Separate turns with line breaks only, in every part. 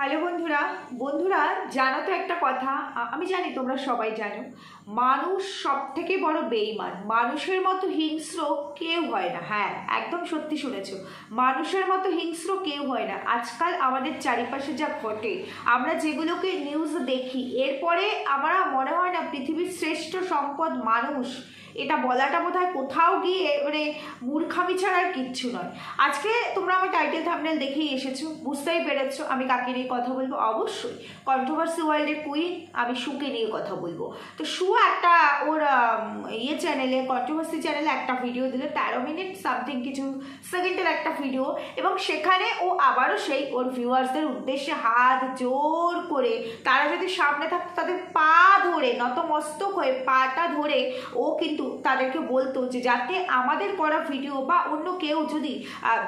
Hello বন্ধুরা বন্ধুরা জানো তো একটা কথা, আমি জানি তোমরা সবাই জানো, মানুষ সব থেকে বড় বেঈমান। মানুষের মতো হিংস্র কেউ হয় না। হ্যাঁ, একদম সত্যি শুনেছ, মানুষের মতো হিংস্র কেউ হয় না। আজকাল আমাদের চারিপাশে যা ঘটে, আমরা যেগুলোকে নিউজ দেখি, এরপরে আমার মনে হয় না পৃথিবীর শ্রেষ্ঠ সম্পদ মানুষ, এটা বলাটা বোধহয় কোথাও গিয়ে মূর্খামি ছাড়া আর কিচ্ছু নয়। আজকে তোমরা আমার টাইটেল থাম্বনেল দেখেই এসেছো, বুঝতেই পেরেছো আমি কাকে নিয়ে কথা বলবো। অবশ্যই কন্ট্রোভার্সি ওয়ার্ল্ডের কুইন, আমি শুকে নিয়ে কথা বলবো। তো শু একটা ওর চ্যানেলে, কন্ট্রোভার্সি চ্যানেলে একটা ভিডিও দিল, 13 মিনিট সামথিং কিছু সেকেন্ডের একটা ভিডিও, এবং সেখানে ও আবারও সেই ওর ভিউয়ার্সদের উদ্দেশ্যে হাত জোর করে, তারা যদি সামনে থাকতো তাদের পা ধরে, নতমস্তক হয়ে পাটা ধরে ও কিন্তু তাদেরকে বলতো যে যাতে আমাদের করা ভিডিও বা অন্য কেউ যদি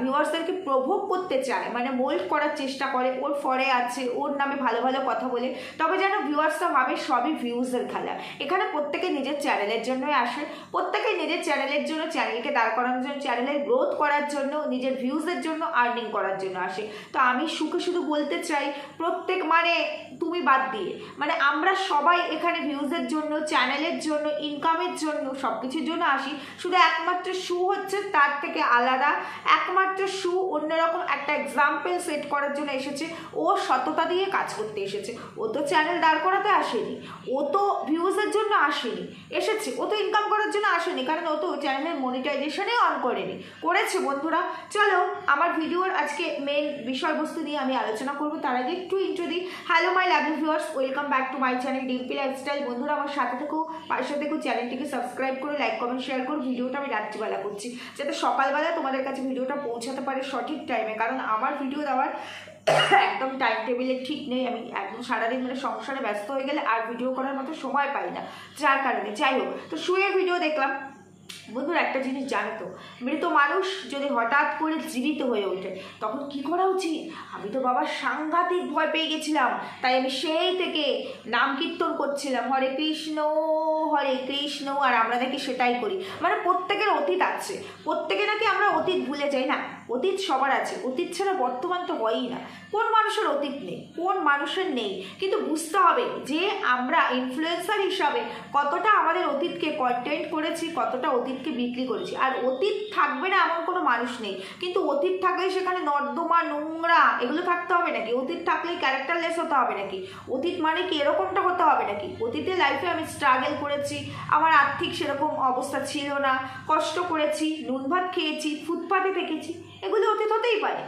ভিউয়ার্সদেরকে প্রভোগ করতে চায়, মানে মোল্ড করার চেষ্টা করে, ওর ফরে আছে, ওর নামে ভালো ভালো কথা বলে, তবে যেন ভিউয়ার্সরা ভাবে সবই ভিউজের খেলা। এখানে প্রত্যেকে নিজের চ্যানেলের জন্যই আসে, প্রত্যেকে নিজের চ্যানেলের জন্য, চ্যানেলকে দাঁড় করানোর জন্য, চ্যানেলের গ্রোথ করার জন্য, নিজের ভিউজের জন্য, আর্নিং করার জন্য আসে। তো আমি সুখে শুধু বলতে চাই, প্রত্যেক মানে তুমি বাদ দিয়ে, মানে আমরা সবাই এখানে ভিউজের জন্য, চ্যানেলের জন্য, ইনকামের জন্য, সব কিছুর জন্য আসি। শুধু একমাত্র শু হচ্ছে তার থেকে আলাদা, একমাত্র শু অন্যরকম একটা এক্সাম্পল সেট করার জন্য এসেছে। ও সততা দিয়ে কাজ করতে এসেছে, ও তো চ্যানেল দাঁড় করাতে আসেনি, ও তো ভিউজের জন্য আসেনি, এসেছে ও তো ইনকাম করার জন্য আসেনি, কারণ ও তো চ্যানেলের মনিটাইজেশনে অন করেনি, করেছে। বন্ধুরা চলো আমার ভিডিওর আজকে মেন বিষয়বস্তু নিয়ে আমি আলোচনা করবো। তার আগে একটু ইন্ট্রো দিই। Hello my lovely viewers, welcome back to my channel Dimpy lifestyle. বন্ধুরা আমার সাথে থেকো, পাশে থেকো, চ্যানেলটিকে সাবস্ক্রাইব করে লাইক কমেন্ট শেয়ার করো। ভিডিওটা আমি রাত্রিবেলা করছি যাতে সকালবেলা তোমাদের কাছে ভিডিওটা পৌঁছাতে পারে সঠিক টাইমে, কারণ আমার ভিডিও দেওয়ার একদম টাইম টেবিলে ঠিক নেই। আমি একদম সারাদিন সংসারে ব্যস্ত হয়ে গেলে আর ভিডিও করার মতো সময় পাই না, যার কারণে। যাই হোক, তো শুয়ে ভিডিও দেখলাম। বন্ধুরা একটা জিনিস জানো তো, মৃত মানুষ যদি হঠাৎ করে জীবিত হয়ে ওঠে তখন কি করা উচিত? আমি তো বাবা সাংঘাতিক ভয় পেয়ে গেছিলাম, তাই আমি সেই থেকে নাম কীর্তন করছিলাম, হরে কৃষ্ণ হরে কৃষ্ণ। আর আমরা নাকি সেটাই করি, মানে প্রত্যেকের অতীত আছে, প্রত্যেকে নাকি আমরা অতীত ভুলে যাই। না, অতীত সবার আছে, অতীত ছাড়া বর্তমান তো হয়ই না। কোন মানুষের অতীত নেই? কোন মানুষের নেই? কিন্তু বুঝতে হবে যে আমরা ইনফ্লুয়েন্সার হিসাবে কতটা আমাদের অতীতকে কন্টেন্ট করেছি, কতটা অতীতকে বিক্রি করেছি। আর অতীত থাকবে না এমন কোনো মানুষ নেই, কিন্তু অতীত থাকলে সেখানে নর্দমা, নোংরা এগুলো থাকতে হবে নাকি? অতীত থাকলেই ক্যারেক্টারলেস হতে হবে নাকি? অতীত মানে কি এরকমটা হতে হবে নাকি? অতীতে লাইফে আমি স্ট্রাগল করেছি, আমার আর্থিক সেরকম অবস্থা ছিল না, কষ্ট করেছি, নুন ভাত খেয়েছি, ফুটপাতে থেকেছি, এগুলো অতীত হতেই পারে,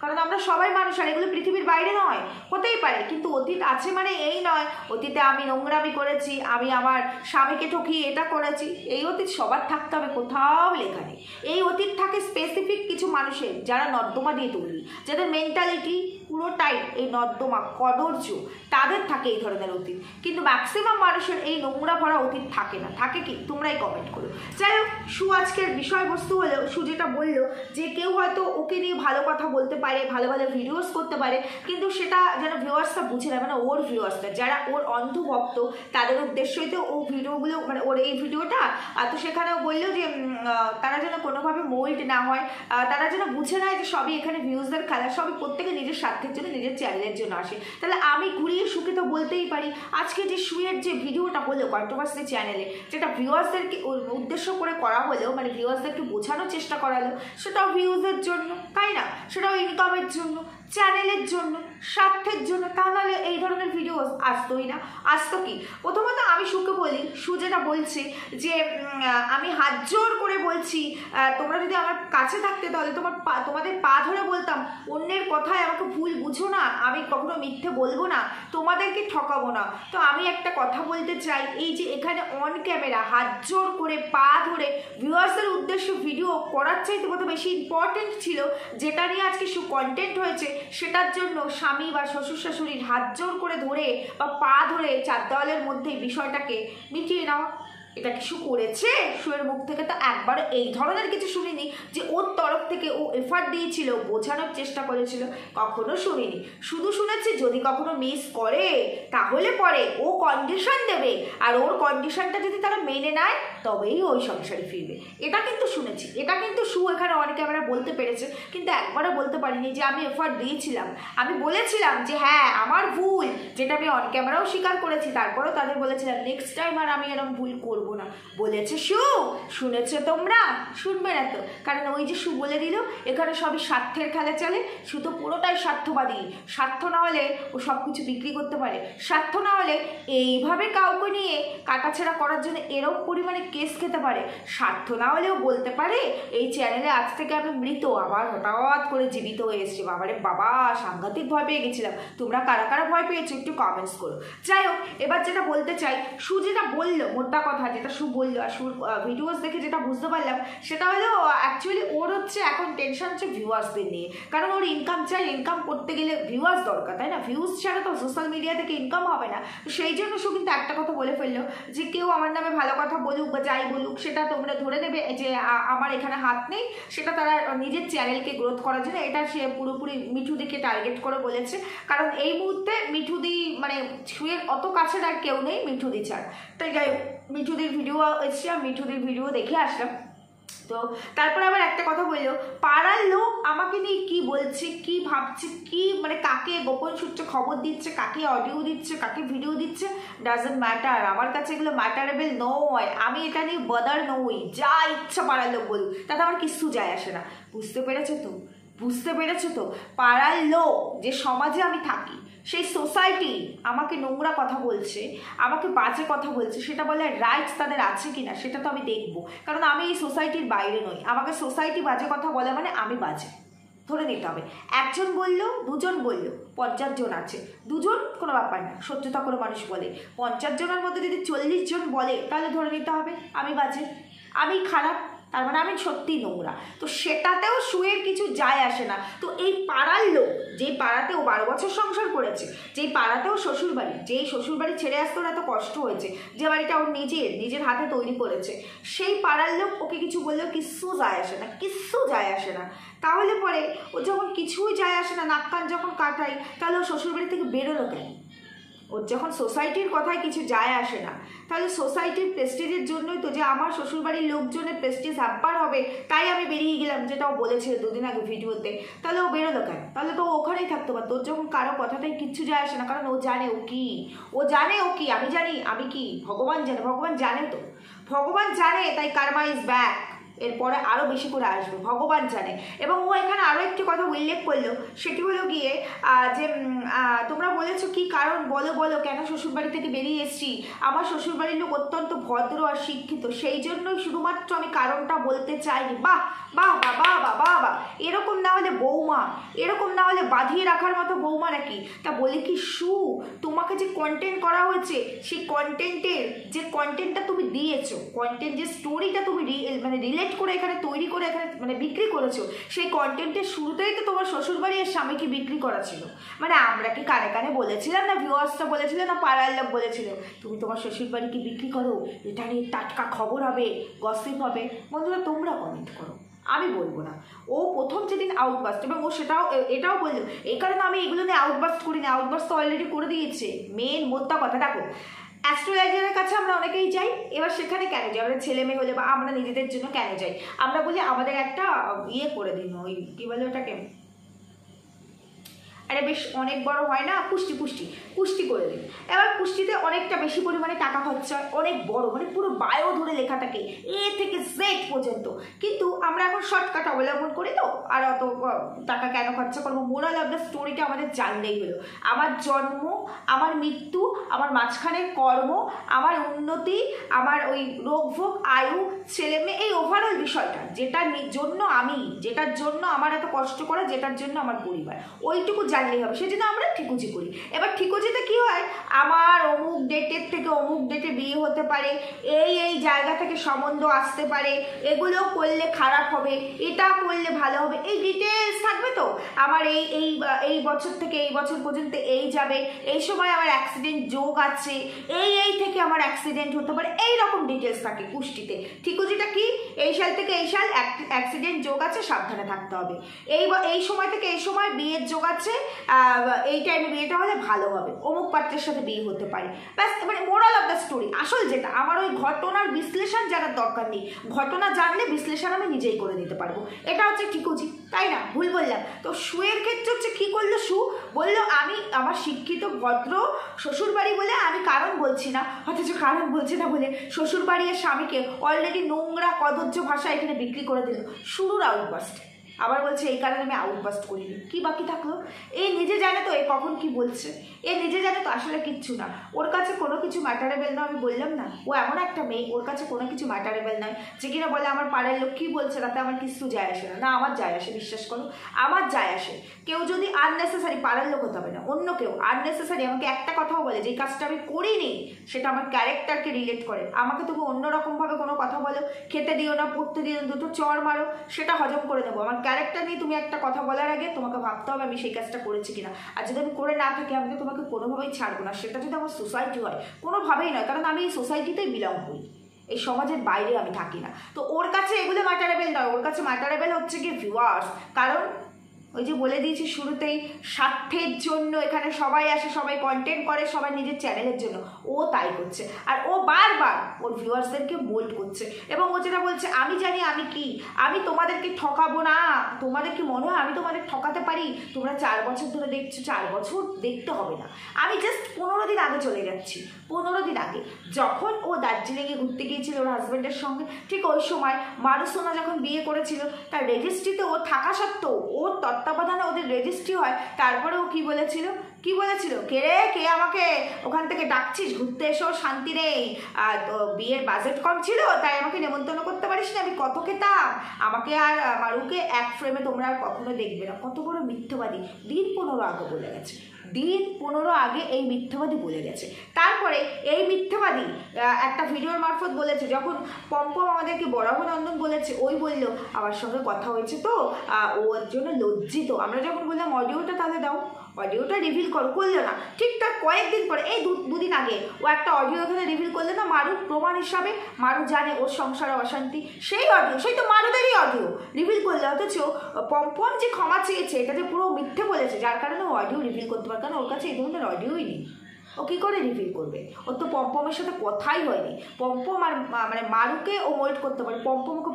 কারণ আমরা সবাই মানুষ, আর এগুলো পৃথিবীর বাইরে নয়, হতেই পারে। কিন্তু অতীত আছে মানে এই নয় অতীতে আমি নোংরামি করেছি, আমি আমার স্বামীকে ঠকিয়ে এটা করেছি, এই অতীত সবার থাকতে হবে, কোথাও লেখা নেই। এই অতীত থাকে স্পেসিফিক কিছু মানুষের, যারা নর্দমা দিয়ে তৈরি, যাদের মেন্টালিটি পুরোটাই এই নর্দমা, কদর্য, তাদের থাকে এই ধরনের অতীত। কিন্তু ম্যাক্সিমাম মানুষের এই নোংরা ভরা অতীত থাকে না। থাকে কি? তোমরাই কমেন্ট করো। যাই হোক, শু আজকের বিষয়বস্তু হলো, শু যেটা বললো যে কেউ হয়তো ওকে নিয়ে ভালো কথা বলতে পারে, ভালো ভালো ভিডিওস করতে পারে, কিন্তু সেটা যেন ভিউয়ার্সরা বুঝে না, মানে ওর ভিউয়ার্সরা যারা ওর অন্ধভক্ত, তাদের উদ্দেশ্যই তো ও ভিডিওগুলো, মানে ওর এই ভিডিওটা। তো সেখানেও বললো যে তারা যেন কোনোভাবে মোল্ড না হয়, তারা যেন বুঝে নেয় যে সবই এখানে ভিউজদের খেলা, সবই প্রত্যেকে নিজের স্বার্থের জন্য, নিজের চ্যানেলের জন্য আসে। তাহলে আমি ঘুরিয়ে শুকে তো বলতেই পারি, আজকে যে শুয়ের যে ভিডিওটা হলো কন্ট্রোভার্সি চ্যানেলে, যেটা ভিউয়ার্সদেরকে উদ্দেশ্য করে করা হলেও, মানে ভিউয়ার্সদেরকে বোঝানোর চেষ্টা করা হলো, সেটাও ভিউজের জন্য, তাই না? সেটাও ইনকামের জন্য, চ্যানেলের জন্য, স্বার্থের জন্য। তাহলে এই ধরনের ভিডিও আসতোই না। আসতো কি? প্রথমত আমি শুকে বলি, শু যেটা বলছে যে আমি হাত জোর করে বলছি, তোমরা যদি আমার কাছে থাকতে তাহলে তোমাদের পা ধরে বলতাম, অন্যের কথায় আমাকে ভুল বুঝো না, আমি কখনো মিথ্যে বলবো না, তোমাদেরকে ঠকাবো না। তো আমি একটা কথা বলতে চাই, এই যে এখানে অন ক্যামেরা হাত জোর করে পা ধরে ভিউয়ার্সের উদ্দেশ্যে ভিডিও করার চাইতে কত বেশি ইম্পর্টেন্ট ছিল, যেটা নিয়ে আজকে শু কন্টেন্ট হয়েছে, সেটার জন্য স্বামী বা শ্বশুর শাশুড়ির হাত জোর করে ধরে বা পা ধরে চার দেওয়ালের মধ্যেই বিষয়টাকে মিটিয়ে নেওয়া। এটা কি শু করেছে? শুয়ের মুখ থেকে তো একবার এই ধরনের কিছু শুনিনি যে ওর তরফ থেকে ও এফার্ট দিয়েছিল, বোঝানোর চেষ্টা করেছিল, কখনো শুনিনি। শুধু শুনেছি যদি কখনো মিস করে তাহলে পরে ও কন্ডিশন দেবে, আর ওর কন্ডিশনটা যদি তারা মেনে নেয় তবেই ওই সংসারে ফিরবে, এটা কিন্তু শুনেছি। এটা কিন্তু শু এখানে অনেকে আমরা বলতে পেরেছে, কিন্তু একবারও বলতে পারিনি যে আমি এফার্ট দিয়েছিলাম, আমি বলেছিলাম যে হ্যাঁ আমার ভুল, যেটা আমি অন ক্যামেরাও স্বীকার করেছি। তারপরেও তাদের বলেছিলাম নেক্সট টাইম আর আমি এরকম ভুল করবো না। বলেছে শু, শুনেছো তোমরা? শুনবে না তো, কারণ ওই যে শু বলে দিল এখানে সবই স্বার্থের খেলা চলে। শু তো পুরোটাই স্বার্থবাদী। স্বার্থ না হলে ও সব কিছু বিক্রি করতে পারে, স্বার্থ না হলে এইভাবে কাউকে নিয়ে কাটাছেড়া করার জন্য এরকম পরিমাণে কেস খেতে পারে, স্বার্থ না হলেও বলতে পারে এই চ্যানেলে আজ থেকে আমি মৃত, আবার হঠাৎ করে জীবিত হয়ে এসেছি। বাবারে বাবা, সাংঘাতিক ভয় পেয়ে গেছিলাম। তোমরা কারা কারা ভয় পেয়েছো একটু কমেন্টস করো। যাই হোক, এবার যেটা বলতে চাই, শু যেটা বললো, মোটা কথা যেটা শু বললো, আর শুর ভিডিওস দেখে যেটা বুঝতে পারলাম সেটা হলো অ্যাকচুয়ালি ওর হচ্ছে এখন টেনশন হচ্ছে ভিউয়ার্সদের নিয়ে। কারণ ওর ইনকাম চাই, ইনকাম করতে গেলে ভিউয়ার্স দরকার, তাই না? ভিউজ ছাড়া তো সোশ্যাল মিডিয়া থেকে ইনকাম হবে না। তো সেই জন্য শু কিন্তু একটা কথা বলে ফেললো যে কেউ আমার নামে ভালো কথা বলুক বা যাই বলুক সেটা তোমরা ধরে নেবে যে আমার এখানে হাত নেই, সেটা তারা নিজের চ্যানেলকে গ্রোথ করার জন্য, এটা সে পুরোপুরি মিঠুদিকে টার্গেট করে বলেছে। কারণ এই মুহূর্তে মিঠুদি মানে ছুঁয়ের অত কাছের আর কেউ নেই মিঠুদি ছাড়। তাই যাই হোক, মিঠুদির ভিডিও এসছে, মিঠুদির ভিডিও দেখে আসলাম। তো তারপরে আবার একটা কথা বললো, পাড়ার লোক আমাকে নিয়ে কি বলছে, কি ভাবছে, কি মানে কাকে গোপন সূত্রে খবর দিচ্ছে, কাকে অডিও দিচ্ছে, কাকে ভিডিও দিচ্ছে, ডাজন্ট ম্যাটার। আমার কাছে এগুলো ম্যাটারেবল নয়, আমি এটা নিয়ে বদার নই। যা ইচ্ছা পাড়ার লোক বলুক, তাতে আমার কিচ্ছু যায় আসে না। বুঝতে পেরেছো তো? বুঝতে পেরেছো তো? পাড়ার লোক, যে সমাজে আমি থাকি, সেই সোসাইটি আমাকে নোংরা কথা বলছে, আমাকে বাজে কথা বলছে, সেটা বলার রাইটস তাদের আছে কিনা সেটা তো আমি দেখবো। কারণ আমি এই সোসাইটির বাইরে নই, আমাকে সোসাইটি বাজে কথা বলে মানে আমি বাজে ধরে নিতে হবে। একজন বললো, দুজন বললো, 50 জন আছে, দুজন কোনো ব্যাপার না, সত্যতা করে মানুষ বলে। 50 জনের মধ্যে যদি 40 জন বলে তাহলে ধরে নিতে হবে আমি বাজে, আমি খারাপ, তার মানে আমি সত্যিই নোংরা। তো সেটাতেও শুয়ের কিছু যায় আসে না। তো এই পাড়ার লোক, যেই পাড়াতে ও 12 বছর সংসার করেছে, যেই পাড়াতেও শ্বশুরবাড়ি, যেই শ্বশুরবাড়ি ছেড়ে আসতে ওর এত কষ্ট হয়েছে, যে বাড়িটা ওর নিজের হাতে তৈরি করেছে, সেই পাড়ার লোক ওকে কিছু বললেও কিচ্ছু যায় আসে না, কিচ্ছু যায় আসে না। তাহলে পরে ও যখন কিছুই যায় আসে না, নাক কান যখন কাটাই, তাহলে ও শ্বশুরবাড়ি থেকে বেরোলো কেন? ওর যখন সোসাইটির কথায় কিছু যায় আসে না, তাহলে সোসাইটির প্রেস্টিজের জন্যই তো, যে আমার শ্বশুরবাড়ির লোকজনের প্রেস্টিজ হ্যাম্পার হবে তাই আমি বেরিয়ে গেলাম, যেটা ও বলেছিল দুদিন আগে ভিডিওতে। তাহলে ও বেরোলো কেন? তাহলে তো ওখানেই থাকতে পারতো। ওর যখন কারো কথাটাই কিচ্ছু যায় আসে না, কারণ ও জানে ও কি, ও জানে ও কি, আমি জানি আমি কি, ভগবান জানে, ভগবান জানে তো, ভগবান জানে, তাই কার্মা ইজ ব্যাক, এরপরে আরও বেশি করে আসবে, ভগবান জানে। এবং ও এখানে আরও একটি কথা উল্লেখ করলো, সেটি হলো গিয়ে যে তোমরা বলেছো কি কারণ, বলো বলো কেন শ্বশুরবাড়ি থেকে বেরিয়ে এসেছি। আমার শ্বশুরবাড়ির লোক অত্যন্ত ভদ্র আর শিক্ষিত, সেই জন্যই শুধুমাত্র আমি কারণটা বলতে চাইনি। বাহ বাহ বাবা বাবা বাহ, এরকম না হলে বৌমা, এরকম না হলে বাঁধিয়ে রাখার মতো বৌমা নাকি? তা বলি কি শু, তোমাকে যে কন্টেন্ট করা হয়েছে, সেই কন্টেন্টের যে কন্টেন্টটা তুমি দিয়েছো, কন্টেন্ট যে স্টোরিটা তুমি মানে রিলেট করে এখানে তৈরি করে এখানে মানে বিক্রি করেছো, সেই কন্টেন্টের শুরুতেই তো তোমার শ্বশুরবাড়ি আর স্বামীকে বিক্রি করা ছিল। মানে আমরা কি কানে কানে বলেছিলাম, না ভিউয়ার্সটা বলেছিল, না পাড়ার লোক বলেছিল তুমি তোমার শ্বশুরবাড়িকে বিক্রি করো, এটা নিয়ে টাটকা খবর হবে, গসিপ হবে? বন্ধুরা তোমরা কমেন্ট করো, আমি বলবো না। ও প্রথম যেদিন আউটবাস্ট, এবং ও এটাও বললো, এই কারণে আমি এগুলো নিয়ে আউটবাস্ট করি না, আউটবাস্ট তো অলরেডি করে দিয়েছে। মেন মোদ্দা কথা দেখো, অ্যাস্ট্রোলজারের কাছে আমরা অনেকেই যাই, এবার সেখানে কেন যাই? আমরা ছেলে মেয়ে হলে বা আমরা নিজেদের জন্য কেন যাই? আমরা বলি আমাদের একটা ইয়ে করে দিন, ওই কী বলে ওটাকে, আরে বেশ অনেক বড় হয় না, পুষ্টি করে দিন। এবার পুষ্টিতে অনেকটা বেশি পরিমাণে টাকা খরচা হয়, অনেক বড়, মানে পুরো বায়ো ধরে লেখা থাকে এ থেকে জেড পর্যন্ত। কিন্তু আমরা এখন শর্টকাট অবলম্বন করি, তো আর অত টাকা কেন খরচা করবো? মোরাল অফ দ্য স্টোরিটা আমাদের জানলেই হলো। আমার জন্ম, আমার মৃত্যু, আমার মাঝখানের কর্ম, আমার উন্নতি, আমার ওই রোগ ভোগ, আয়ু, ছেলে মেয়ে, এই ওভারঅল বিষয়টা, যেটার জন্য আমি, যেটার জন্য আমার এত কষ্ট করা, যেটার জন্য আমার পরিবার, ওইটুকু জানলেই হবে, সেজন্য আমরা ঠিকুজি করি। এবার ঠিকুজিতে কি হয়, আমার অমুক ডেটের থেকে অমুক ডেটে বিয়ে হতে পারে, এই জায়গা থেকে সম্বন্ধ আসতে পারে, এগুলো করলে খারাপ হবে, এটা করলে ভালো হবে, এই ডিটেলস থাকবে। তো আমার এই বছর থেকে এই বছর পর্যন্ত এই যাবে, এই সময় আমার অ্যাক্সিডেন্ট যোগ আছে, এই থেকে আমার অ্যাক্সিডেন্ট হতে পারে, এই রকম ডিটেলস থাকে কুষ্টিতে। ঠিকুজিটা কি, এই সাল থেকে এই সাল অ্যাক্সিডেন্ট যোগ আছে, সাবধানে থাকতে হবে, এই সময় থেকে এই সময় বিয়ের যোগ আছে, এই টাইমে বিয়েটা হলে ভালো হবে, অমুক পাত্রের সাথে বিয়ে হতে পারে। ব্যাস, মানে মোরাল অফ দ্য স্টোরি। আসল যেটা, আমার ওই ঘটনার বিশ্লেষণ জানার দরকার নেই, ঘটনা জানলে বিশ্লেষণ আমি নিজেই করে নিতে পারবো, এটা হচ্ছে ঠিকুজি, তাই না? ভুল বললাম তো? শুয়ের ক্ষেত্রে হচ্ছে কি করলো, শু বললো আমি আমার শিক্ষিত ভদ্র শ্বশুরবাড়ি বলে আমি কারণ বলছি না, অথচ কারণ বলছি না বলে শ্বশুরবাড়ি আর স্বামীকে অলরেডি নোংরা কদর্য ভাষা এখানে বিক্রি করে দিল। শুরুর আউটবাস্ট, আবার বলছে এই কারণে আমি আউটবাস্ট করিনি। কি বাকি থাকলো? এই নিজে জানে তো এ কখন কি বলছে, এ নিজে জানে তো আসলে কিচ্ছু না, ওর কাছে কোনো কিছু ম্যাটারেবল না। আমি বললাম না, ও এমন একটা মেয়ে, ওর কাছে কোনো কিছু ম্যাটারেবল নয়, যে কিনা বলে আমার পাড়ার লোক কী বলছে তাতে আমার কিছু যায় আসে না। না, আমার যায় আসে, বিশ্বাস করো, আমার যায় আসে। কেউ যদি আননেসেসারি, পাড়ার লোক হতে হবে না, অন্য কেউ আননেসেসারি আমাকে একটা কথাও বলে যে কাজটা আমি করিনি, সেটা আমার ক্যারেক্টারকে রিলেট করে, আমাকে তুমি অন্যরকমভাবে কোনো কথা বলো, খেতে দিও না, পড়তে দিও না, দুটো চড় মারো, সেটা হজম করে দেবো। আমার ক্যারেক্টার নিয়ে তুমি একটা কথা বলার আগে তোমাকে ভাবতে হবে আমি সেই কাজটা করেছি কিনা, আর যদি আমি করে না থাকি আমি তো তোমাকে কোনোভাবেই ছাড়বো না। সেটা যদি আমার সোসাইটি হয়, কোনোভাবেই নয়, কারণ আমি এই সোসাইটিতেই বিলং করি, এই সমাজের বাইরে আমি থাকি না। তো ওর কাছে এগুলো ম্যাটারেবল নয়, ওর কাছে ম্যাটারেবল হচ্ছে কি ভিউয়ার্স। কারণ ওই যে বলে দিয়েছি শুরুতেই, স্বার্থের জন্য এখানে সবাই আসে, সবাই কন্টেন্ট করে, সবাই নিজের চ্যানেলের জন্য, ও তাই করছে। আর ও বারবার ওর ভিউয়ার্সদেরকে মোল্ড করছে, এবং ও যেটা বলছে আমি জানি আমি কি, আমি তোমাদেরকে ঠকাবো না। তোমাদের কি মনে হয় আমি তোমাদের ঠকাতে পারি? তোমরা 4 বছর ধরে দেখছো, 4 বছর দেখতে হবে না, আমি জাস্ট 15 দিন আগে চলে যাচ্ছি। 15 দিন আগে যখন ও দার্জিলিংয়ে ঘুরতে গিয়েছিল ওর হাজব্যান্ডের সঙ্গে, ঠিক ওই সময় মারুসোনা যখন বিয়ে করেছিল, তার রেজিস্ট্রিতে ও থাকা সত্ত্বেও, ওর তত্ত্বাবধানে ওদের রেজিস্ট্রি হয়, তারপরে ও কি বলেছিল, কে রে, কে আমাকে ওখান থেকে ডাকছিস, ঘুরতে এসো, শান্তি নেই, তো বিয়ের বাজেট কম ছিল তাই আমাকে নেমন্তন্ন করতে পারিস না, আমি কত খেতাম, আমাকে আর মারুকে এক ফ্রেমে তোমরা আর কখনো দেখবে না। কত বড় মিথ্যাবাদী, দিন 15 আগে বলে গেছে, দিন 15 আগে এই মিথ্যাবাদী বলে গেছে। তারপরে এই মিথ্যাবাদী একটা ভিডিওর মারফত বলেছে, যখন পম্পম আমাদেরকে বরাহনন্দন বলেছে, ওই বললো আমার সঙ্গে কথা হয়েছে তো ওর জন্য লজ্জিত। আমরা যখন বললাম অডিওটা তাহলে দাও, অডিওটা রিভিল করলো না। ঠিক তার কয়েকদিন পরে, এই দুদিন আগে ও একটা অডিও এখানে রিভিল করলো না, মারুর প্রমাণ হিসাবে, মারু জানে ওর সংসারে অশান্তি, সেই অডিও, সেই তো মারুদেরই অডিও রিভিল করলো। অথচ পম্পম যে ক্ষমা চেয়েছে এটা যে পুরো মিথ্যে বলেছে, যার কারণে ও অডিও রিভিল করতে পারে, কারণ ওর কাছে এই ধরনের অডিওই নেই, ও কী করে রিভিল করবে? ওর তো পম্পমের সাথে কথাই হয়নি। পম্পম আর মানে মারুকে ও মোল্ড করতে পারে, পম্পম ওকে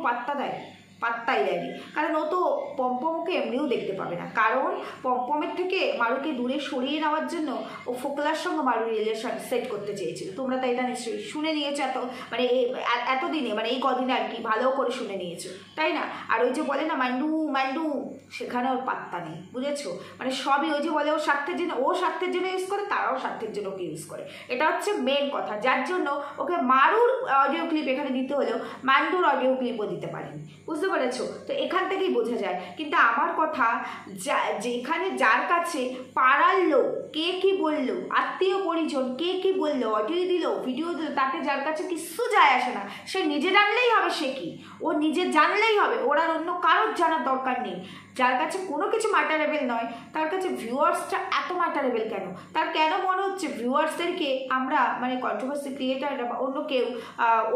পাত্তাই দেয়নি, কারণ ও তো পম্পমকে এমনিও দেখতে পাবে না, কারণ পম্পমের থেকে মারুকে দূরে সরিয়ে নেওয়ার জন্য ও ফোকলার সঙ্গে মারুর রিলেশন সেট করতে চেয়েছিল। তোমরা তো এটা নিশ্চয়ই শুনে নিয়েছো, মানে এতদিনে, মানে এই কদিনে আর কি, ভালো করে শুনে নিয়েছো, তাই না? আর ওই যে বলে না মান্ডু, সেখানে ওর পাত্তা নেই, বুঝেছো? মানে সবই ওই যে বলে ও স্বার্থের জন্য ইউজ করে, তারাও স্বার্থের জন্য ওকে ইউজ করে, এটা হচ্ছে মেন কথা, যার জন্য ওকে মারুর অডিও ক্লিপ এখানে দিতে হলেও মান্ডুর অডিও ক্লিপও দিতে পারেনি, বুঝতে পেরেছো? তো এখান থেকেই বোঝা যায়। কিন্তু আমার কথা, যেখানে যার কাছে পাড়ার লোক কে কি বললো, আত্মীয় পরিজন কে কি বললো, অডিও দিল, ভিডিও দিল, তাতে যার কাছে কিছু যায় আসে না, সে নিজে জানলেই হবে, সে কি, ও নিজে জানলেই হবে, ওর আর অন্য কারোর জানার দরকার নেই। যার কাছে কোনো কিছু ম্যাটারেবল নয়, তার কাছে ভিউয়ার্সটা এত ম্যাটারেবল কেন? তার কেন মনে হচ্ছে ভিউয়ার্সদেরকে আমরা, মানে কন্ট্রোভার্সি ক্রিয়েটাররা বা অন্য কেউ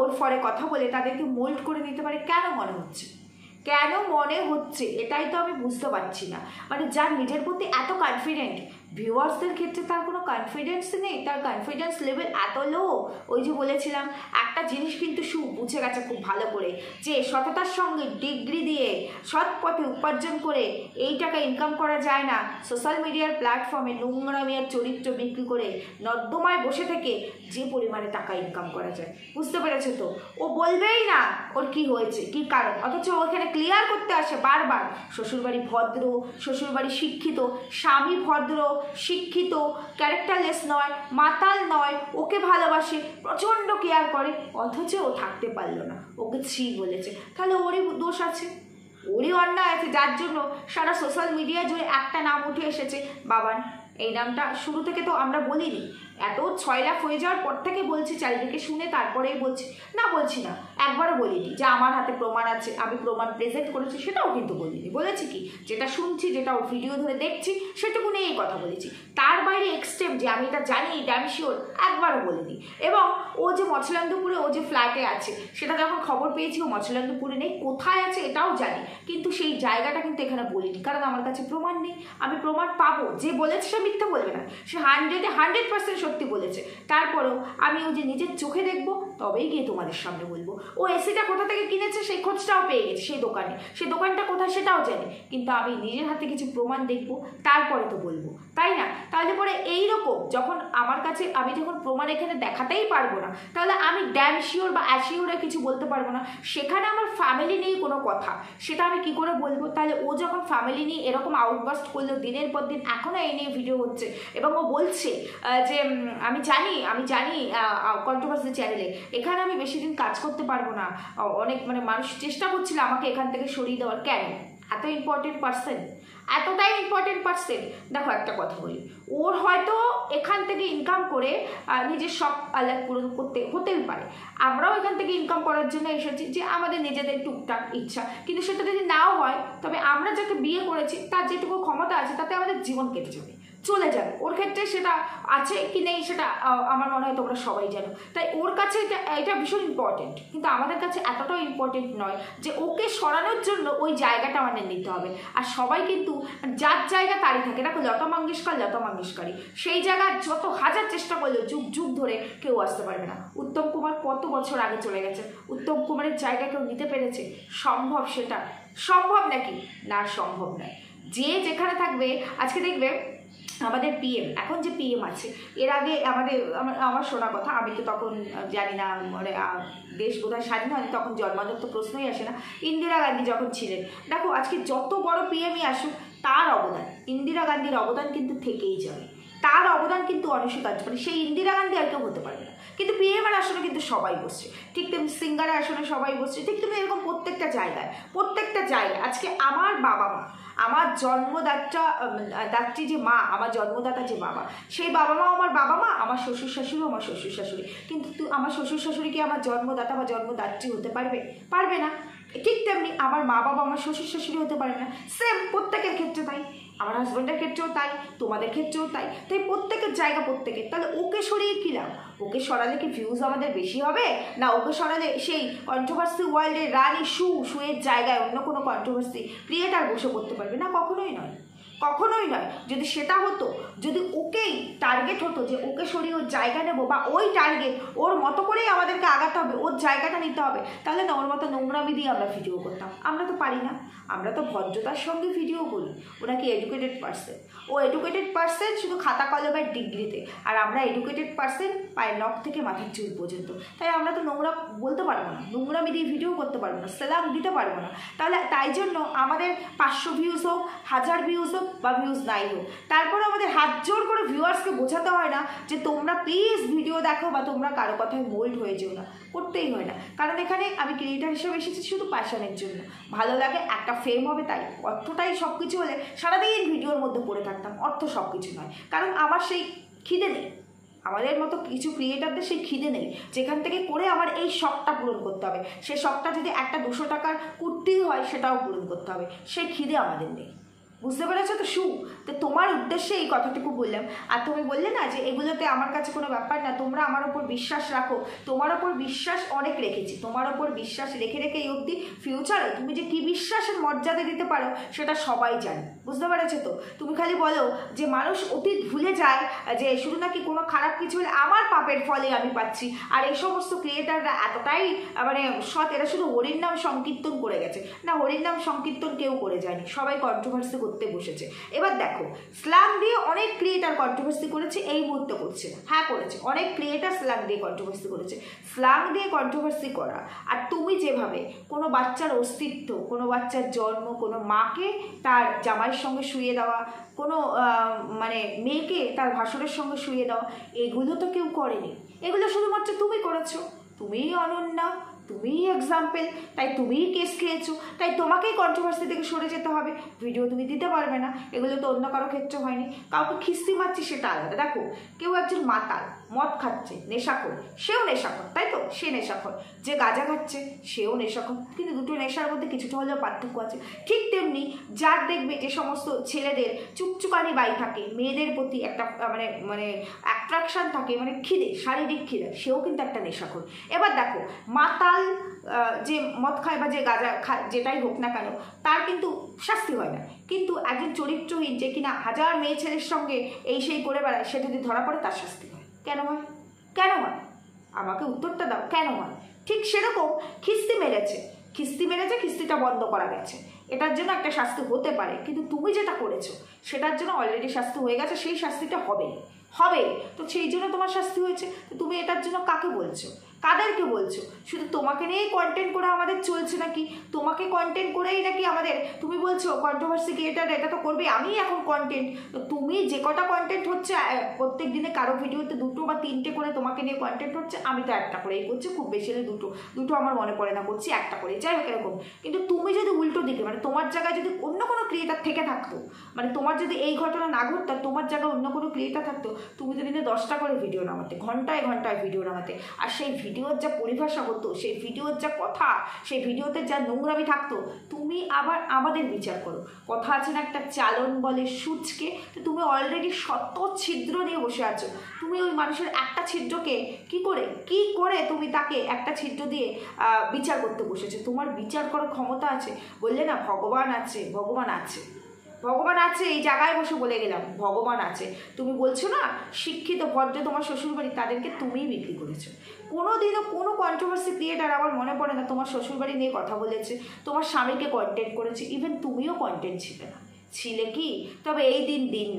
ওর ফরে কথা বলে তাদেরকে মোল্ড করে নিতে পারে? কেন মনে হচ্ছে এটাই তো আমি বুঝতে পারছি না। মানে যার নিজের প্রতি এত কনফিডেন্ট, ভিউয়ার্সদের ক্ষেত্রে তার কোনো কনফিডেন্স নেই, তার কনফিডেন্স লেভেল এত লো। ওই যে বলেছিলাম, একটা জিনিস কিন্তু বুঝে গেছে খুব ভালো করে, যে সততার সঙ্গে ডিগ্রি দিয়ে সৎ পথে উপার্জন করে এই টাকা ইনকাম করা যায় না, সোশ্যাল মিডিয়ার প্ল্যাটফর্মে নোংরামি আর চরিত্র বিক্রি করে নর্দমায় বসে থেকে যে পরিমাণে টাকা ইনকাম করা যায়। বুঝতে পেরেছো তো? ও বলবেই না ওর কি হয়েছে, কি কারণ, অথচ ওখানে ক্লিয়ার করতে আসে বারবার, শ্বশুরবাড়ি ভদ্র, শ্বশুরবাড়ি শিক্ষিত, স্বামী ভদ্র শিক্ষিত, ক্যারেক্টারলেস নয়, মাতাল নয়, ওকে ভালোবাসে, প্রচণ্ড কেয়ার করে, অথচ ও থাকতে পারলো না, ওকে ছি বলেছে, তাহলে ওরই দোষ আছে। ওরই অন্যায় আছে, যার জন্য সারা সোশ্যাল মিডিয়া জুড়ে একটা নাম উঠে এসেছে, বাবান। এই নামটা শুরু থেকে তো আমরা বলিনি, এত 6 লাখ হয়ে যাওয়ার পর থেকে বলছি, চারিদিকে শুনে তারপরেই বলছি না, বলছি না, একবারও বলিনি যে আমার হাতে প্রমাণ আছে, আমি প্রমাণ প্রেজেন্ট করেছি, সেটাও কিন্তু বলিনি। বলেছি কি, যেটা শুনছি, যেটা ওর ভিডিও ধরে দেখছি, সেটুকু নিয়ে এই কথা বলেছি। তার বাইরে এক্সট্রিম যে আমি এটা জানি, ড্যাম শিওর, একবারও বলিনি। এবং ও যে মৎস্যলান্দপুরে ও যে ফ্ল্যাটে আছে, সেটা যখন খবর পেয়েছি ও মৎস্যলান্দপুরে নেই, কোথায় আছে এটাও জানি, কিন্তু সেই জায়গাটা কিন্তু এখানে বলিনি, কারণ আমার কাছে প্রমাণ নেই। আমি প্রমাণ পাবো, যে বলেছে সে মিথ্যা বলবে না, সে 100% সত্যি বলেছে। তারপরেও আমি ও যে নিজের চোখে দেখবো, তবেই গিয়ে তোমাদের সামনে বলবো। ও এসিটা কোথা থেকে কিনেছে সেই খোঁজটাও পেয়ে গেছে, সেই দোকানে, সেই দোকানটা কোথায় সেটাও জানি, কিন্তু আমি নিজের হাতে কিছু প্রমাণ দেখবো, তারপরে তো বলবো, তাই না? তাহলে পরে এইরকম যখন আমার কাছে, আমি যখন প্রমাণ এখানে দেখাতেই পারবো না, তাহলে আমি ড্যাম শিওর বা অ্যাশিওরে কিছু বলতে পারবো না। সেখানে আমার ফ্যামিলি নিয়ে কোনো কথা, সেটা আমি কি করে বলবো? তাহলে ও যখন ফ্যামিলি নিয়ে এরকম আউটবাস্ট করলো, দিনের পর দিন এখনও এই নিয়ে ভিডিও হচ্ছে, এবং ও বলছে যে আমি জানি কন্ট্রোভার্সি চ্যানেলে এখানে আমি বেশি দিন কাজ করতে পারবো না, অনেক মানে মানুষ চেষ্টা করছিল আমাকে এখান থেকে সরিয়ে দেওয়ার। কেন? এত ইম্পর্টেন্ট পার্সন, এতটাই ইম্পর্টেন্ট পার্সন। দেখো একটা কথা বলি, ওর হয়তো এখান থেকে ইনকাম করে নিজের শখ আহ্লাদ পূরণ করতে হতেই পারে, আমরাও এখান থেকে ইনকাম করার জন্য এসেছি, যে আমাদের নিজেদের টুকটাক ইচ্ছা, কিন্তু সেটা যদি নাও হয়, তবে আমরা যাকে বিয়ে করেছি তার যেটুকু ক্ষমতা আছে তাতে আমাদের জীবন কেটে যাবে, চলে যাবে। ওর ক্ষেত্রে সেটা আছে কি নেই সেটা আমার মনে হয় তোমরা সবাই জানো। তাই ওর কাছে এটা ভীষণ ইম্পর্টেন্ট, কিন্তু আমাদের কাছে এতটাও ইম্পর্টেন্ট নয় যে ওকে সরানোর জন্য ওই জায়গাটা আমাদের নিতে হবে। আর সবাই কিন্তু যার জায়গা তারই থাকে, দেখো লতা মঙ্গেশকরই, সেই জায়গায় যত হাজার চেষ্টা করলেও যুগ যুগ ধরে কেউ আসতে পারবে না। উত্তম কুমার কত বছর আগে চলে গেছে, উত্তম কুমারের জায়গা কেউ নিতে পেরেছে? সম্ভব? সেটা সম্ভব নাকি? না, সম্ভব নয়। যে যেখানে থাকবে, আজকে দেখবে আমাদের পিএম, এখন যে পিএম আছে, এর আগে আমার শোনা কথা, আমি তো তখন জানি না, মানে দেশ বোধহয় স্বাধীন হয়নি তখন, জন্মানোর তো প্রশ্নই আসে না। ইন্দিরা গান্ধী যখন ছিলেন, দেখো আজকে যত বড় পিএমই আসুক, তার অবদান, ইন্দিরা গান্ধীর অবদান কিন্তু থেকেই যাবে, তার অবদান কিন্তু অনস্বীকার্য, মানে সেই ইন্দিরা গান্ধী আর কেউ হতে পারবে না। কিন্তু পিএমের আসনে কিন্তু সবাই বসছে, ঠিক তেমনি সিঙ্গারের আসনে সবাই বসছে, ঠিক তেমনি এরকম প্রত্যেকটা জায়গায় আজকে আমার বাবা মা, আমার জন্মদাত্রী যে মা, আমার জন্মদাতা যে বাবা, সেই বাবা মা আমার বাবা মা, আমার শ্বশুর শাশুড়িও আমার শ্বশুর শাশুড়ি, কিন্তু আমার শ্বশুর শাশুড়ি কি আমার জন্মদাতা বা জন্মদাত্রী হতে পারবে? পারবে না। ঠিক তেমনি আমার মা বাবা আমার শ্বশুর শাশুড়ি হতে পারবে না। সেম প্রত্যেকের ক্ষেত্রে তাই, আমার হাজব্যান্ডের ক্ষেত্রেও তাই, তোমাদের ক্ষেত্রেও তাই। তাই প্রত্যেকের জায়গা প্রত্যেকের। তাহলে ওকে সরিয়ে কী লাভ? ওকে সরালে কি ভিউজ আমাদের বেশি হবে? না ওকে সরালে সেই কন্ট্রোভার্সি ওয়ার্ল্ডের রানী শুয়ের জায়গায় অন্য কোনো কন্ট্রোভার্সি ক্রিয়েটার বসে করতে পারবে না? কখনোই নয়, কখনোই নয়। যদি সেটা হতো, যদি ওকেই টার্গেট হতো যে ওকে সরিয়ে ওর জায়গা নেবো, বা ওই টার্গেট ওর মতো করেই আমাদেরকে আগাতে হবে, ওর জায়গাটা নিতে হবে, তাহলে না ওর মতো নোংরামি দিয়ে আমরা ভিডিও করতাম। আমরা তো পারি না, আমরা তো ভদ্রতার সঙ্গে ভিডিও করি। ওরা কি এডুকেটেড পার্সন, ও এডুকেটেড পার্সন শুধু খাতা কলমের ডিগ্রিতে, আর আমরা এডুকেটেড পার্সন পায়ের নখ থেকে মাথার চুল পর্যন্ত। তাই আমরা তো নোংরা বলতে পারবো না, নোংরামি দিয়ে ভিডিও করতে পারবো না, সেলাম দিতে পারবো না। তাহলে তাই জন্য আমাদের 500 ভিউজ হোক, 1000 ভিউজ হোক বা ভিউজ নাই হোক, তারপরে আমাদের হাত জোর করে ভিউয়ার্সকে বোঝাতে হয় না যে তোমরা প্লিজ ভিডিও দেখো, বা তোমরা কারো কথায় মোল্ড হয়ে যেও না, করতেই হয় না। কারণ এখানে আমি ক্রিয়েটার হিসেবে এসেছি শুধু প্যাশনের জন্য, ভালো লাগে, একটা ফেম হবে তাই, অর্থটাই সব কিছু হলে সারাদিন ভিডিওর মধ্যে পড়ে থাকতাম, অর্থ সব কিছু নয়। কারণ আমার সেই খিদে নেই, আমাদের মতো কিছু ক্রিয়েটারদের সেই খিদে নেই যেখান থেকে করে আমার এই শখটা পূরণ করতে হবে। সেই শখটা যদি একটা 200 টাকার কুর্তি হয় সেটাও পূরণ করতে হবে, সেই খিদে আমাদের নেই। বুঝতে পেরেছো তো? তো তোমার উদ্দেশ্যে এই কথাটুকু বললাম। আর তুমি বললে না যে এগুলোতে আমার কাছে কোনো ব্যাপার না, তোমরা আমার ওপর বিশ্বাস রাখো, তোমার ওপর বিশ্বাস অনেক রেখেছি, তোমার ওপর বিশ্বাস রেখে রেখে এই অবধি ফিউচারে তুমি যে কী বিশ্বাসের মর্যাদা দিতে পারো সেটা সবাই জানে। বুঝতে পেরেছো তো? তুমি খালি বলো যে মানুষ অতীত ভুলে যায়, যে শুধু নাকি কোনো খারাপ কিছু হলে আমার পাপের ফলে আমি পাচ্ছি। আর এই সমস্ত ক্রিয়েটাররা এতটাই মানে সৎ, এরা শুধু হরির নাম সংকীর্তন করে গেছে। না, হরির নাম সংকীর্তন কেউ করে যায়নি, সবাই কন্ট্রোভার্সি করতে বসেছে। এবার দেখো, স্ল্যাং দিয়ে অনেক ক্রিয়েটার কন্ট্রোভার্সি করেছে, এই মুহূর্তে করছে না, হ্যাঁ করেছে, অনেক ক্রিয়েটার স্ল্যাং দিয়ে কন্ট্রোভার্সি করেছে। স্ল্যাং দিয়ে কন্ট্রোভার্সি করা আর তুমি যেভাবে কোনো বাচ্চার অস্তিত্ব, কোনো বাচ্চার জন্ম, কোনো মাকে তার জামাইয়ের সঙ্গে শুয়ে দেওয়া, কোনো মানে মেয়েকে তার ভাসুরের সঙ্গে শুয়ে দেওয়া, এগুলো তো কেউ করেনি, এগুলো শুধুমাত্র তুমি করেছো। তুমিই অনন্যা, তুমিই এক্সাম্পল, তাই তুমিই কেস খেয়েছো, তাই তোমাকেই কন্ট্রোভার্সি থেকে সরে যেতে হবে। ভিডিও তুমি দিতে পারবে না, এগুলো তো অন্য কারো ক্ষেত্রে হয়নি। কাউকে খিস্তি মারছি সেটা আলাদা। দেখো, কেউ একজন মাতাল, মদ খাচ্ছে, নেশাখোর, সেও নেশাখোর, তাই তো? সে নেশাখোর। যে গাঁজা খাচ্ছে সেও নেশাখোর, কিন্তু দুটো নেশার মধ্যে কিছুটা হলেও পার্থক্য আছে। ঠিক তেমনি যার দেখবে যে সমস্ত ছেলেদের চুকচুকানি বাই থাকে, মেয়েদের প্রতি একটা মানে মানে অ্যাট্রাকশান থাকে, মানে খিদে, শারীরিক খিদে, সেও কিন্তু একটা নেশাখোর। এবার দেখো, মাতাল যে মদ খায় বা যে গাঁজা খায়, যেটাই হোক না কেন, তার কিন্তু শাস্তি হয় না। কিন্তু একজন চরিত্রহীন যে কিনা হাজার মেয়ে ছেলের সঙ্গে এই সেই করে বেড়ায়, সে যদি ধরা পড়ে তার শাস্তি হয়। কেন হয়? কেন হয়? আমাকে উত্তরটা দাও, কেন হয়? ঠিক সেরকম খিস্তি মেরেছে, খিস্তিটা বন্ধ করা গেছে, এটার জন্য একটা শাস্তি হতে পারে। কিন্তু তুমি যেটা করেছো সেটার জন্য অলরেডি শাস্তি হয়ে গেছে, সেই শাস্তিটা হবে। তো সেই জন্য তোমার শাস্তি হয়েছে। তো তুমি এটার জন্য কাকে বলছো, কাদেরকে বলছো? শুধু তোমাকে নিয়েই কন্টেন্ট করে আমাদের চলছে নাকি? তোমাকে কন্টেন্ট করেই নাকি আমাদের? তুমি বলছো কন্ট্রোভার্সি ক্রিয়েটার, এটা তো করবে, আমি এখন কন্টেন্ট। তো তুমি যে কটা কন্টেন্ট হচ্ছে প্রত্যেক দিনে, কারো ভিডিওতে 2 বা 3টে করে তোমাকে নিয়ে কন্টেন্ট হচ্ছে, আমি তো একটা করেই করছি, খুব বেশি হলে দুটো আমার মনে পড়ে না, করছি একটা করে, যাই হোক এরকম। কিন্তু তুমি যদি উল্টো দিকে, মানে তোমার জায়গায় যদি অন্য কোনো ক্রিয়েটার থেকে থাকতো, মানে তোমার যদি এই ঘটনা না ঘটতো, তোমার জায়গায় অন্য কোনো ক্রিয়েটার থাকতো, তুমি তো দিনে 10টা করে ভিডিও নামাতে, ঘন্টায় ভিডিও নামাতে, আর সেই ভিডিওর যা পরিভাষা হতো, সেই ভিডিওর যা কথা, সেই ভিডিওতে যা নোংরামি থাকতো, তুমি আবার আমাদের বিচার করো। কথা আছে না, একটা চালন বলে সূচকে। তো তুমি অলরেডি শত ছিদ্র নিয়ে বসে আছো। তুমি ওই মানুষের একটা ছিদ্রকে কি করে তুমি তাকে একটা ছিদ্র দিয়ে বিচার করতে বসেছো? তোমার বিচার করার ক্ষমতা আছে? বললে না ভগবান আছে, ভগবান আছে, এই জায়গায় বসে বলে গেলাম ভগবান আছে। তুমি বলছো না শিক্ষিত ভদ্র তোমার শ্বশুরবাড়ি, তাদেরকে তুমিই বিক্রি করেছো। কোনোদিনও কোনো কন্ট্রোভার্সি ক্রিয়েটার আমার মনে পড়ে না তোমার শ্বশুরবাড়ি নিয়ে কথা বলেছে, তোমার স্বামীকে কন্টেন্ট করেছে, ইভেন তুমিও কন্টেন্ট ছিলে কি? তবে এই দিন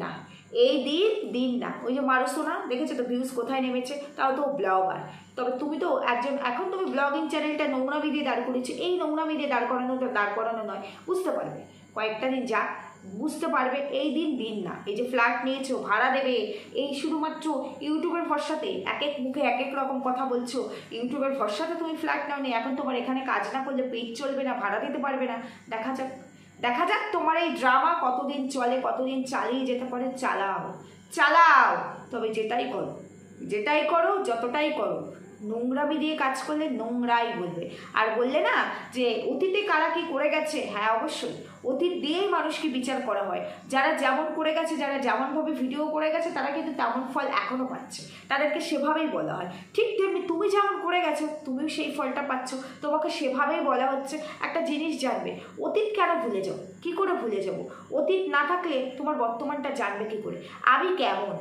না, ওই যে মারুসোনা দেখেছো তো ভিউজ কোথায় নেমেছে, তাও তো ব্লগার। তবে তুমি তো এখন তুমি ব্লগিং চ্যানেলটা নোংরামি দিয়ে দাঁড় করেছো। এই নোংরামি দিয়ে দাঁড় করানো নয়, বুঝতে পারবে কয়েকটা দিন যাক, বুঝতে পারবে। এই দিন না, এই যে ফ্ল্যাট নিয়েছো, ভাড়া দেবে, এই শুধুমাত্র ইউটিউবের ভরসাতে এক এক মুখে এক এক রকম কথা বলছো। ইউটিউবের ভরসাতে তুমি ফ্ল্যাট নাও নি, এখন তোমার এখানে কাজ না করলে পেট চলবে না, ভাড়া দিতে পারবে না। দেখা যাক তোমার এই ড্রামা কতদিন চলে, কতদিন চালিয়ে যেতে পারে। চালাও। তবে যেটাই করো যতটাই করো, নোংরামি দিয়ে কাজ করলে নোংরাই বলবে। আর বললে না যে অতীতে কারা কি করে গেছে, হ্যাঁ অবশ্যই অতীত দিয়েই মানুষকে বিচার করা হয়। যারা যেমন করে গেছে, যারা যেমনভাবে ভিডিও করে গেছে, তারা কিন্তু তেমন ফল এখনও পাচ্ছে, তাদেরকে সেভাবেই বলা হয়। ঠিক তেমনি তুমি যেমন করে গেছো, তুমিও সেই ফলটা পাচ্ছ, তোমাকে সেভাবেই বলা হচ্ছে। একটা জিনিস জানবে, অতীত কেন ভুলে যাও? কি করে ভুলে যাবো? অতীত না থাকলে তোমার বর্তমানটা জানবে কি করে আমি কেমন?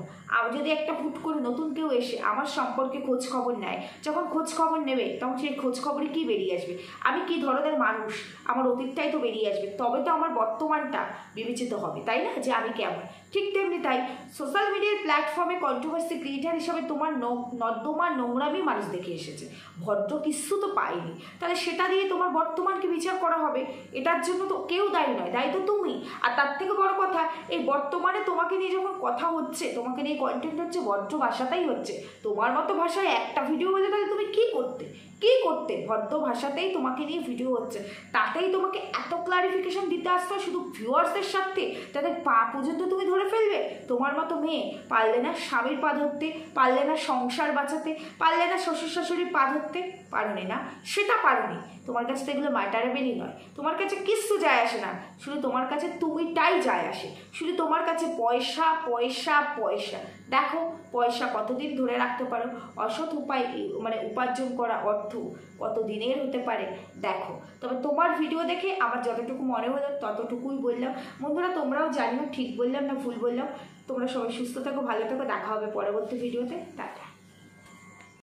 যদি একটা হুট করে নতুন কেউ এসে আমার সম্পর্কে খোঁজ খবর নেয়, যখন খোঁজ খবর নেবে তখন সেই খোঁজ খবরে কি বেরিয়ে আসবে, আমি কি ধরনের মানুষ, আমার অতীতটাই তো বেরিয়ে আসবে। তবে তো আমার বর্তমানটা বিবেচিত হবে, তাই না, যে আমি কেমন। ঠিক তেমনি তাই সোশ্যাল মিডিয়ার প্ল্যাটফর্মে কন্ট্রোভার্সি ক্রিয়েটার হিসাবে তোমার নর্দমা নোংরামি মানুষ দেখে এসেছে, ভদ্র কিছু তো পাইনি। তাহলে সেটা দিয়ে তোমার বর্তমানকে বিচার করা হবে, এটার জন্য তো কেউ দায়ী নয়, দায়ী তো তুমি। আর তার থেকে বড় কথা, এই বর্তমানে তোমাকে নিয়ে যখন কথা হচ্ছে, তোমাকে নিয়ে কন্টেন্ট হচ্ছে, ভদ্র ভাষাতেই হচ্ছে। তোমার মতো ভাষায় একটা ভিডিও হলে তাহলে তুমি কি করতে? ভদ্র ভাষাতেই তোমাকে নিয়ে ভিডিও হচ্ছে, তাতেই তোমাকে এত ক্লারিফিকেশন দিতে আসতো শুধু ভিউয়ার্সদের সাথে, তাদের পা পর্যন্ত তুমি ধরে ফেলবে। তোমার মতো মেয়ে পারলে না স্বামীর পা ধরতে, পারলে না সংসার বাঁচাতে, পারলে না শ্বশুর শাশুড়ির পা ধরতে, পারোনি না? সেটা পারোনি। তোমার কাছে তো এগুলো ম্যাটারেবেলই নয়, তোমার কাছে কিচ্ছু যায় আসে না, শুধু তোমার কাছে তুমিটাই যায় আসে, শুধু তোমার কাছে পয়সা। দেখো পয়সা কতদিন ধরে রাখতে পারো, অসৎ উপায় মানে উপার্জন করা অর্থ কত দিনের হতে পারে দেখো। তবে তোমার ভিডিও দেখে আমার যতটুকু মনে হলো ততটুকুই বললাম। বন্ধুরা তোমরাও জানিও ঠিক বললাম না ভুল বললাম। তোমরা সবাই সুস্থ থাকো, ভালো থাকো, দেখা হবে পরবর্তী ভিডিওতে। টাটা।